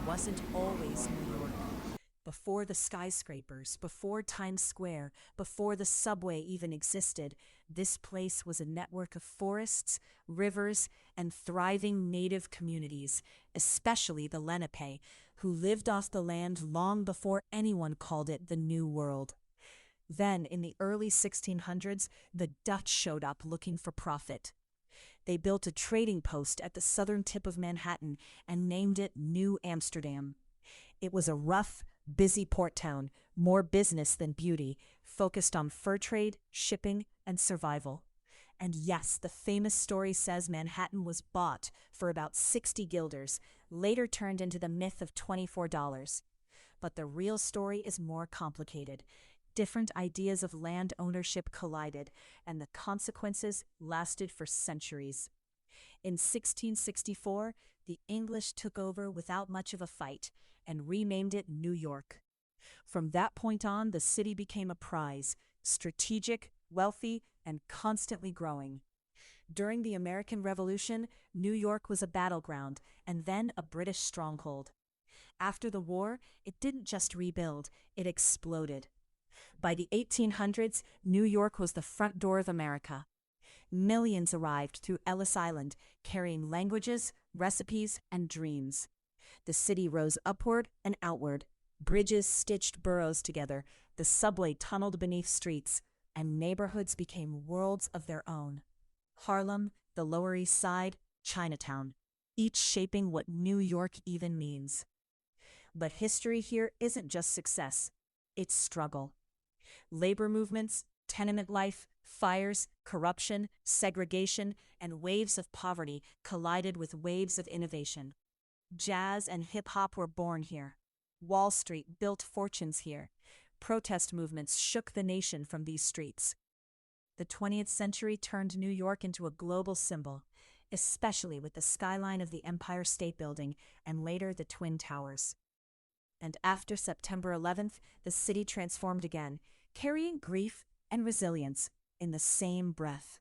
wasn't always New York. Before the skyscrapers, before Times Square, before the subway even existed, this place was a network of forests, rivers, and thriving native communities, especially the Lenape, who lived off the land long before anyone called it the New World. Then, in the early 1600s, the Dutch showed up looking for profit. They built a trading post at the southern tip of Manhattan and named it New Amsterdam. It was a rough, busy port town, more business than beauty, focused on fur trade, shipping, and survival. And yes, the famous story says Manhattan was bought for about 60 guilders, later turned into the myth of $24. But the real story is more complicated. Different ideas of land ownership collided, and the consequences lasted for centuries. In 1664, the English took over without much of a fight and renamed it New York. From that point on, the city became a prize, strategic, wealthy, and constantly growing. During the American Revolution, New York was a battleground and then a British stronghold. After the war, it didn't just rebuild, it exploded. By the 1800s, New York was the front door of America. Millions arrived through Ellis Island, carrying languages, recipes, and dreams. The city rose upward and outward. Bridges stitched boroughs together, the subway tunneled beneath streets, and neighborhoods became worlds of their own. Harlem, the Lower East Side, Chinatown, each shaping what New York even means. But history here isn't just success, it's struggle. Labor movements, tenement life, fires, corruption, segregation, and waves of poverty collided with waves of innovation. Jazz and hip-hop were born here. Wall Street built fortunes here. Protest movements shook the nation from these streets. The 20th century turned New York into a global symbol, especially with the skyline of the Empire State Building and later the Twin Towers. And after September 11th, the city transformed again, carrying grief and resilience in the same breath.